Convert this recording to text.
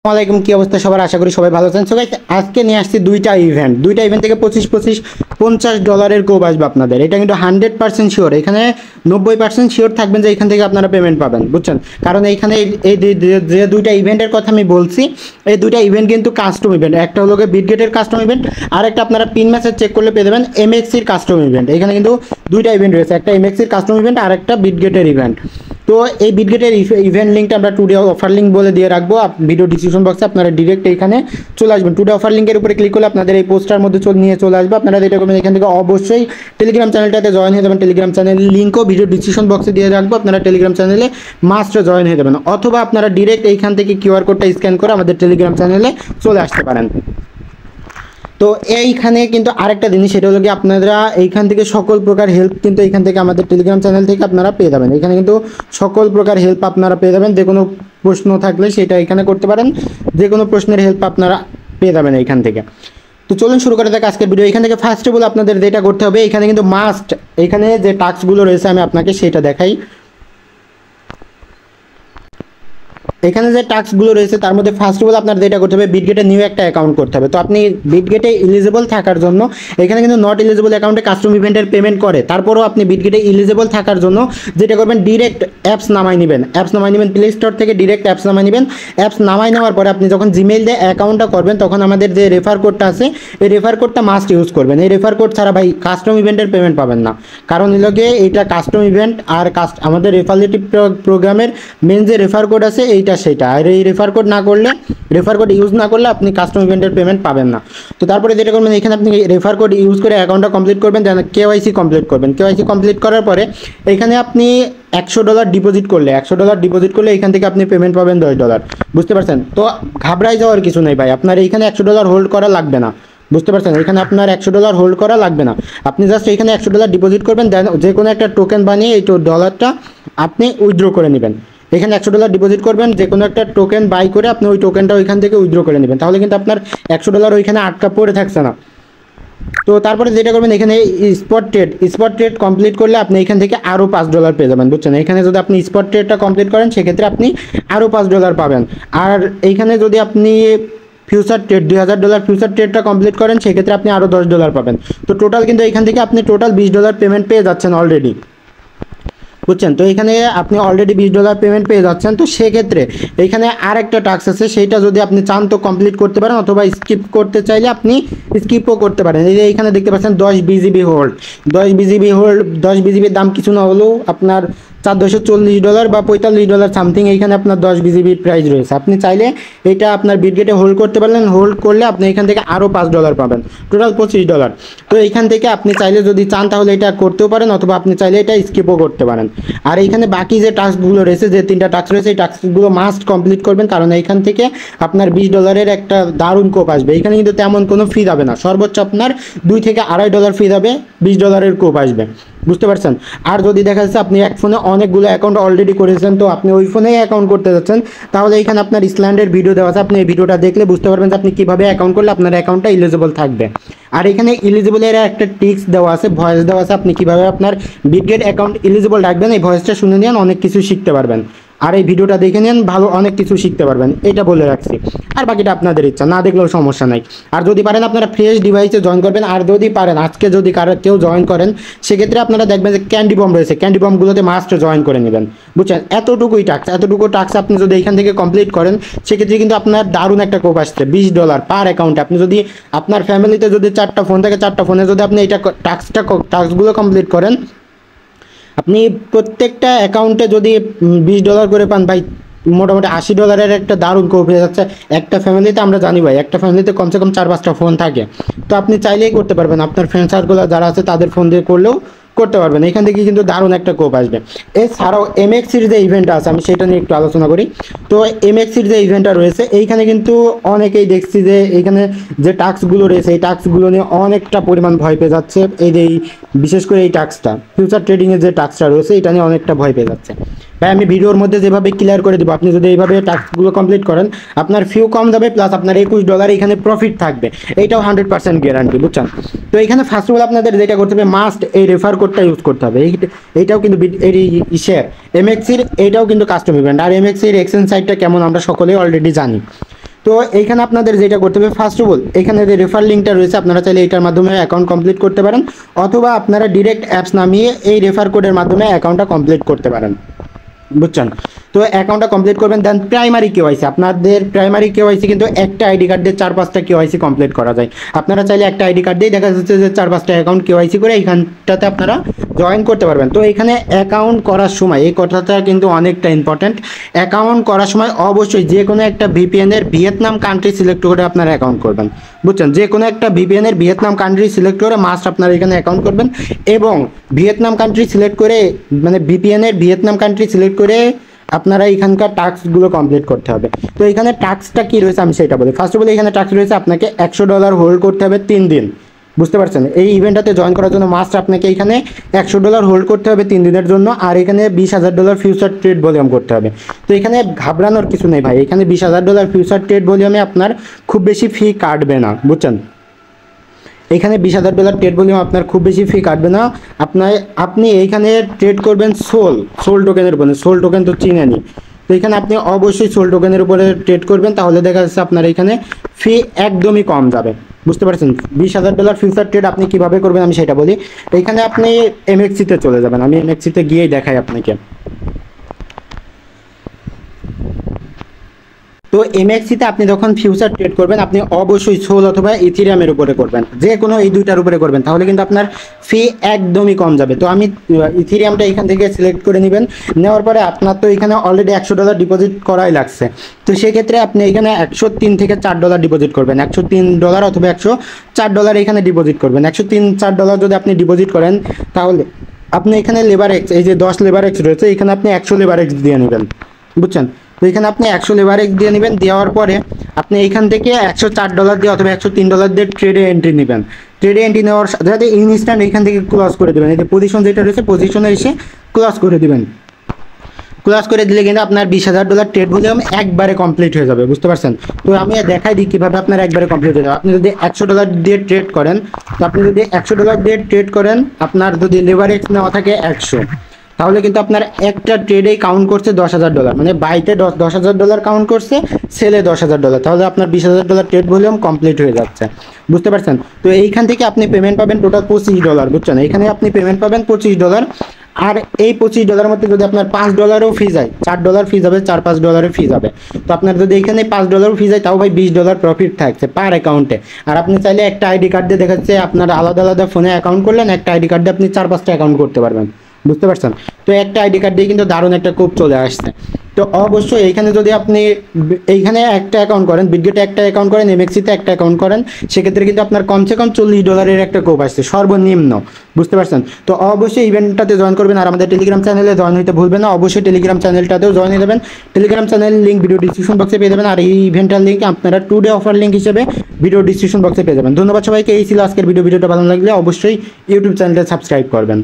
আসসালামাইকুম, কি অবস্থা সবার? আশা করি সবাই ভালো আছেন। সো গাইস, আজকে নিয়ে আসছি দুইটা ইভেন্ট থেকে 25-25 $50 কোপ আসবে আপনাদের। এটা কিন্তু 100% শিওর। এখানে 90% শিওর থাকবেন যে এখান থেকে আপনারা পেমেন্ট পাবেন, বুঝছেন? কারণ এইখানে এই যে দুইটা ইভেন্টের কথা আমি বলছি, এই দুইটা ইভেন্ট কিন্তু কাস্টম ইভেন্ট। একটা হলো বিটগেটের কাস্টম ইভেন্ট, আর একটা আপনারা পিন মেসেজ চেক করলে পেয়ে যাবেন এমএক্সির কাস্টম ইভেন্ট। এখানে কিন্তু দুইটা ইভেন্ট রয়েছে, একটা এমএক্সির কাস্টম ইভেন্ট আর একটা বিটগেটের ইভেন্ট। তো এই বিটগেটের ইভেন্ট লিঙ্কটা আমরা টুডে অফার লিঙ্ক বলে দিয়ে রাখবো ভিডিও ডিসক্রিপশন বক্সে। আপনারা ডিরেক্ট এইখানে চলে আসবেন, টুডে অফার লিঙ্কের উপরে ক্লিক করলে আপনাদের এই পোস্টার মধ্যে নিয়ে চলে আসবে। আপনারা যেটা করবেন, এখান থেকে অবশ্যই টেলিগ্রাম চ্যানেলটাতে জয়েন হয়ে যাবেন। টেলিগ্রাম চ্যানেলের লিঙ্কও ভিডিও ডিসক্রিপশন বক্সে দিয়ে রাখবো, আপনারা টেলিগ্রাম চ্যানেলে মাস্ট জয়েন হয়ে যাবেন। অথবা আপনারা ডিরেক্ট এইখান থেকে কিউআর কোডটা স্ক্যান করে আমাদের টেলিগ্রাম চ্যানেলে চলে আসতে পারেন। তো এইখানে কিন্তু আরেকটা জিনিস, সেটা হলো কি আপনারা এইখান থেকে সকল প্রকার হেল্প কিন্তু এইখান থেকে আমাদের টেলিগ্রাম চ্যানেল থেকে আপনারা পেয়ে যাবেন। এখানে কিন্তু সকল প্রকার হেল্প আপনারা পেয়ে যাবেন। যে কোনো প্রশ্ন থাকলে সেটা এখানে করতে পারেন, যে কোনো প্রশ্নের হেল্প আপনারা পেয়ে যাবেন এইখান থেকে। তো চলুন শুরু করে দেখ আজকের ভিডিও। এখান থেকে ফার্স্ট অফ অল আপনাদের যেটা করতে হবে, এখানে কিন্তু মাস্ট এখানে যে টাস্কগুলো রয়েছে আমি আপনাকে সেটা দেখাই। এখানে যে টাস্কগুলো রয়েছে তার মধ্যে ফার্স্ট অফ অল আপনার যেটা করতে হবে, বিটগেটে নিউ একটা অ্যাকাউন্ট করতে হবে। তো আপনি বিটগেটে এলিজিবল থাকার জন্য, এখানে কিন্তু নট এলিজিবল অ্যাকাউন্টে কাস্টম ইভেন্টের পেমেন্ট করে, তারপরেও আপনি বিটগেটে এলিজিবল থাকার জন্য যেটা করবেন, ডিরেক্ট অ্যাপস নামাই নেবেন। প্লে স্টোর থেকে ডিরেক্ট অ্যাপস নামাই নেবেন। অ্যাপস নামাই নেওয়ার পরে আপনি যখন জিমেইল দিয়ে অ্যাকাউন্টটা করবেন, তখন আমাদের যে রেফার কোডটা আছে, এই রেফার কোডটা মাস্ট ইউজ করবেন। এই রেফার কোড ছাড়া ভাই কাস্টম ইভেন্টের পেমেন্ট পাবেন না। কারণ এর লগে এইটা কাস্টম ইভেন্ট আর আমাদের রেফারেটিভ প্রোগ্রামের মেন যে রেফার কোড আছে এইটা সেটা, আর এই রেফার কোড ইউজ না করলে আপনি কাস্টম ইভেন্টের পেমেন্ট পাবেন না। তো তারপরে যেটা করবেন, এখানে আপনি রেফার কোড ইউজ করে অ্যাকাউন্টটা কমপ্লিট করবেন, দেন কেওয়াইসি কমপ্লিট করবেন। কেওয়াইসি কমপ্লিট করার পরে এখানে আপনি $100 ডিপোজিট করলে এখান থেকে আপনি পেমেন্ট পাবেন $10। বুঝতে পারছেন? তো ঘাবড়াই যাওয়ার কিছু নেই ভাই, আপনার এইখানে $100 হোল্ড করা লাগবে না। বুঝতে পারছেন? এখানে আপনার $100 হোল্ড করা লাগবে না। আপনি জাস্ট এখানে $100 ডিপোজিট করবেন, দেন যে কোনো একটা টোকেন বানিয়ে এই ডলারটা আপনি উইথড্র করে নেবেন। এখানে $100 ডিপোজিট করবেন, যে কোনো একটা টোকেন বাই করে আপনি ওই টোকেনটা ওইখান থেকে উইথড্র করে নেবেন। তাহলে কিন্তু আপনার $100 ওইখানে আটকা পড়ে থাকছে না। তো তারপরে যেটা করবেন, এখানে স্পট ট্রেড কমপ্লিট করলে আপনি এখান থেকে আরও $5 পেয়ে যাবেন। বুঝছেন? এখানে যদি আপনি স্পট ট্রেডটা কমপ্লিট করেন, সেক্ষেত্রে আপনি আরও $5 পাবেন। আর এইখানে যদি আপনি ফিউচার ট্রেড $2000 ফিউচার ট্রেডটা কমপ্লিট করেন, সেক্ষেত্রে আপনি আরও $10 পাবেন। তো টোটাল কিন্তু এখান থেকে আপনি টোটাল $20 পেমেন্ট পেয়ে যাচ্ছেন অলরেডি। বুঝছেন? তো এখানে আপনি অলরেডি $20 পেমেন্ট পেয়ে যাচ্ছেন। তো সেক্ষেত্রে এইখানে আর একটা টাস্ক আছে, সেইটা যদি আপনি চান তো কমপ্লিট করতে পারেন, অথবা স্কিপ করতে চাইলে আপনি স্কিপও করতে পারেন। এই যে এইখানে দেখতে পাচ্ছেন 10 বিজিবি হোল্ড। 10 বিজিবির দাম কিছু না হলেও আপনার $440 বা $45 সামথিং। এইখানে আপনার 10 বিজিবির প্রাইস রয়েছে। আপনি চাইলে এটা আপনার বিটগেটে হোল্ড করতে পারলেন। হোল্ড করলে আপনি এখান থেকে আরও $5 পাবেন, টোটাল $25। তো এইখান থেকে আপনি চাইলে যদি চান তাহলে এটা করতেও পারেন, অথবা আপনি চাইলে এটা স্কিপও করতে পারেন। আর এইখানে বাকি যে টাস্কগুলো রয়েছে, যে 3টা টাস্ক রয়েছে, এই টাস্কগুলো মাস্ট কমপ্লিট করবেন, কারণ এইখান থেকে আপনার $20 একটা দারুণ কোপ আসবে। এখানে কিন্তু তেমন কোনো ফি যাবে না, সর্বোচ্চ আপনার $2 থেকে $2.5 ফি যাবে, $20 কোপ আসবে। বুঝতে পারছেন? আর যদি দেখা যাচ্ছে আপনি এক ফোনে অনেকগুলো অ্যাকাউন্ট অলরেডি করেছেন, তো আপনি ওই ফোনেই অ্যাকাউন্ট করতে যাচ্ছেন, তাহলে এখানে আপনার ইসল্যান্ডের ভিডিও দেওয়া আছে। আপনি এই ভিডিওটা দেখলে বুঝতে পারবেন যে আপনি কীভাবে অ্যাকাউন্ট করলে আপনার অ্যাকাউন্টটা এলিজিবল থাকবে। আর এখানে এলিজিবলের একটা টিক্স দেওয়া আছে, ভয়েস দেওয়া আছে, আপনি কীভাবে আপনার বিটগেট অ্যাকাউন্ট এলিজিবল রাখবেন। এই ভয়েসটা শুনে নিন, অনেক কিছু শিখতে পারবেন। আর এই ভিডিওটা দেখে নিন, ভালো অনেক কিছু শিখতে পারবেন, এটা বলে রাখছি। আর বাকিটা আপনাদের ইচ্ছা, না দেখলেও সমস্যা নাই। আর যদি পারেন আপনারা ফ্রেশ ডিভাইসে জয়েন করবেন। আর যদি পারেন আজকে যদি কেউ জয়েন করেন, সেক্ষেত্রে আপনারা দেখবেন যে ক্যান্ডি বম রয়েছে, ক্যান্ডি বমগুলোতে মাস্ট জয়েন করে নেবেন। বুঝছেন? এতটুকু টাস্ক আপনি যদি এখান থেকে কমপ্লিট করেন, সেক্ষেত্রে কিন্তু আপনার দারুণ একটা কোপ আসছে, $20 পার অ্যাকাউন্টে। আপনি যদি আপনার ফ্যামিলিতে যদি 4টা ফোন থাকে, 4টা ফোনে যদি আপনি এটা টাস্কগুলো কমপ্লিট করেন, আপনি প্রত্যেকটা অ্যাকাউন্টে যদি $20 করে পান ভাই, মোটামুটি $80 একটা দারুণ কোপ হয়ে যাচ্ছে। একটা ফ্যামিলিতে আমরা জানি ভাই, একটা ফ্যামিলিতে কমসে কম 4-5টা ফোন থাকে। তো আপনি চাইলেই করতে পারবেন, আপনার ফ্রেন্ড সার্কেল যারা আছে তাদের ফোন দিয়ে করলেও করতে পারবেন। এখান থেকে কিন্তু দারুণ একটা কোপ আসবে। এছাড়াও এমএক্সির যে ইভেন্টটা আছে, আমি সেটা নিয়ে একটু আলোচনা করি। তো এমএক্সির যে ইভেন্টটা রয়েছে, এইখানে কিন্তু অনেকেই দেখছি যে এইখানে যে টাস্কগুলো রয়েছে, এই টাস্কগুলো নিয়ে অনেকটা পরিমাণ ভয় পেয়ে যাচ্ছে। এই যে বিশেষ করে এই টাস্কটা, ফিউচার ট্রেডিংয়ের যে টাস্কটা রয়েছে, এটা নিয়ে অনেকটা ভয় পেয়ে যাচ্ছে। ভাই আমি ভিডিওর মধ্যে যেভাবে ক্লিয়ার করে দেবো, আপনি যদি এইভাবে টাস্কগুলো কমপ্লিট করেন, আপনার ফিউ কম যাবে, প্লাস আপনার $21 এখানে প্রফিট থাকবে। এইটাও 100% গ্যারান্টি। বুঝছেন? তো এখানে ফার্স্ট অফ অল আপনাদের যেটা করতে হবে, মাস্ট এই রেফার কোডটা ইউজ করতে হবে। এইটাও কিন্তু এমএক্সির এইটাও কিন্তু কাস্টম ইভেন্ট। আর এমএক্সির এক্সচেঞ্জ সাইটটা কেমন আমরা সকলেই অলরেডি জানি। তো তো এইখানে আপনাদের যেটা করতে হবে, ফার্স্ট অফ অল এখানে যে রেফার লিঙ্কটা রয়েছে আপনারা চাইলে এটার মাধ্যমে অ্যাকাউন্ট কমপ্লিট করতে পারেন, অথবা আপনারা ডিরেক্ট অ্যাপস নামিয়ে এই রেফার কোডের মাধ্যমে অ্যাকাউন্টটা কমপ্লিট করতে পারেন, বুঝছেন। তো অ্যাকাউন্টটা কমপ্লিট করবেন, দেন প্রাইমারি কেওয়াইসি, আপনাদের প্রাইমারি কেওয়াইসি কিন্তু একটা আইডি কার্ড দিয়ে 4-5টা কেওয়াইসি কমপ্লিট করা যায়। আপনারা চাইলে একটা আইডি কার্ড দিয়ে দেখা যাচ্ছে যে 4-5টা অ্যাকাউন্ট কেওয়াইসি করে এইখানটাতে আপনারা জয়েন করতে পারবেন। তো এখানে অ্যাকাউন্ট করার সময় এই কথাটা কিন্তু অনেকটা ইম্পর্ট্যান্ট, অ্যাকাউন্ট করার সময় অবশ্যই যে কোনো একটা ভিপিএনের ভিয়েতনাম কান্ট্রি সিলেক্ট করে আপনারা অ্যাকাউন্ট করবেন, বুঝছেন। যে কোনো একটা ভিপিএনের ভিয়েতনাম কান্ট্রি সিলেক্ট করে মাস্ট আপনারা এখানে অ্যাকাউন্ট করবেন, এবং ভিয়েতনাম কান্ট্রি সিলেক্ট করে মানে ভিপিএনের ভিয়েতনাম কান্ট্রি সিলেক্ট করে আপনারা এখানকার টাস্কগুলো কমপ্লিট করতে হবে। তো এখানে টাস্কটা কি রয়েছে আমি সেটা বলি। ফার্স্ট অফ অল এখানে টাস্ক রয়েছে আপনাকে $100 হোল্ড করতে হবে 3 দিন, বুঝতে পারছেন। এই ইভেন্টটাতে জয়েন করার জন্য মাস্ট আপনাকে এখানে $100 হোল্ড করতে হবে 3 দিনের জন্য, আর এখানে $20,000 ফিউচার ট্রেড ভলিউম করতে হবে। তো এখানে ঘাবড়ানোর কিছু নেই ভাই, এখানে $20,000 ফিউচার ট্রেড ভলিউমে আপনার খুব বেশি ফি কাটবে না, বুঝছেন। এখানে $20,000 ট্রেড ভলিউম আপনার খুব বেশি ফি কাটবে না। আপনি এইখানে ট্রেড করবেন সোল টোকেনের উপরে, সোল টোকেন তো চিনেনি। তো এখানে আপনি অবশ্যই সোল টোকেনের উপরে ট্রেড করবেন, তাহলে দেখা যাচ্ছে আপনার এখানে ফি একদমই কম যাবে, বুঝতে পারছেন। $20,000 ফিউচার ট্রেড আপনি কিভাবে করবেন আমি সেটা বলি। এইখানে আপনি এমএক্সিতে চলে যাবেন, আমি এমএক্সিতে গিয়েই দেখাই আপনাকে। তো এমএক্সিতে আপনি যখন ফিউচার ট্রেড করবেন আপনি অবশ্যই সোল অথবা ইথিরিয়ামের উপরে করবেন, যে কোনো এই দুইটার উপরে করবেন, তাহলে কিন্তু আপনার ফি একদমই কম যাবে। তো আমি ইথিরিয়ামটা এখান থেকে সিলেক্ট করে নেবেন, নেওয়ার পরে আপনার তো এখানে অলরেডি $100 ডিপোজিট করাই লাগছে। তো সেক্ষেত্রে আপনি এখানে $103 থেকে $4 ডিপোজিট করবেন, $103 অথবা $104 এখানে ডিপোজিট করবেন। $103-4 যদি আপনি ডিপোজিট করেন তাহলে আপনি এখানে লেবার এক্স, এই যে 10 লেবার এক্স রয়েছে, এখানে আপনি 100 লেবার এক্স দিয়ে নেবেন, বুঝছেন। তো এখানে আপনি 100 লেবার এক্স দিয়ে নেবেন, দেওয়ার পরে আপনি এখান থেকে $104 দিয়ে অথবা $103 দিয়ে ট্রেডে এন্ট্রি নেবেন। ট্রেডে এন্ট্রি নেওয়ার সাথে ইনস্ট্যান্ট এখান থেকে ক্লোজ করে দেবেন, এই যে পজিশন যেটা রয়েছে পজিশনে এসে ক্লোজ করে দেবেন। ক্লোজ করে দিলে কিন্তু আপনার $20,000 ট্রেড ভলিউম একবারে কমপ্লিট হয়ে যাবে, বুঝতে পারছেন। তো আমি দেখাই দিই কীভাবে আপনার একবারে কমপ্লিট হয়ে যাবে। আপনি যদি $100 দিয়ে ট্রেড করেন, তো আপনি যদি $100 দিয়ে ট্রেড করেন, আপনার যদি লেবার এক্স নেওয়া থাকে 100, তাহলে কিন্তু আপনার একটা ট্রেডেই কাউন্ট করছে $10,000, মানে বাইতে $10,000 কাউন্ট করছে, সেলে $10,000, তাহলে আপনার $20,000 ট্রেড ভলিউম কমপ্লিট হয়ে যাচ্ছে, বুঝতে পারছেন। তো এইখান থেকে আপনি পেমেন্ট পাবেন টোটাল $25, বুঝছেন। এখানে আপনি পেমেন্ট পাবেন $25, আর এই $25 মধ্যে যদি আপনার $5ও ফি যায়, $4 ফি যাবে, $4-5 ফি যাবে। তো আপনার যদি এখানে $5 ফি যায় তাও ভাই $20 প্রফিট থাকছে পার অ্যাকাউন্টে। আর আপনি চাইলে একটা আইডি কার্ড দিয়ে দেখাচ্ছে আপনার আলাদা আলাদা ফোনে অ্যাকাউন্ট করলেন, একটা আইডি কার্ড দিয়ে আপনি 4-5টা অ্যাকাউন্ট করতে পারবেন, বুঝতে পারছেন। তো একটা আইডি কার্ড দিয়ে কিন্তু দারুণ একটা কোপ চলে আসছে। তো অবশ্যই এইখানে যদি আপনি এইখানে একটা অ্যাকাউন্ট করেন, বিটগেটে একটা অ্যাকাউন্ট করেন, এমএক্সিতে একটা অ্যাকাউন্ট করেন, সেক্ষেত্রে কিন্তু আপনার কমসে কম $40 একটা কোপ আসছে সর্বনিম্ন, বুঝতে পারছেন। তো অবশ্যই ইভেন্টটাতে জয়েন করবেন, আর আমাদের টেলিগ্রাম চ্যানেলে জয়েন হতে ভুলবেন না। অবশ্যই টেলিগ্রাম চ্যানেলটাতেও জয়েন হয়ে যাবেন, টেলিগ্রাম চ্যানেলের লিঙ্ক ভিডিও ডিসক্রিপশন বক্সে পেয়ে যাবেন, আর এই ইভেন্টের লিঙ্ক আপনারা টুডে অফার লিঙ্ক হিসেবে ভিডিও ডিসক্রিপশন বক্সে পেয়ে যাবেন। ধন্যবাদ সবাইকে। এই ছিল আজকের ভিডিওটা ভালো লাগলে অবশ্যই ইউটিউব চ্যানেলটা সাবস্ক্রাইব করবেন।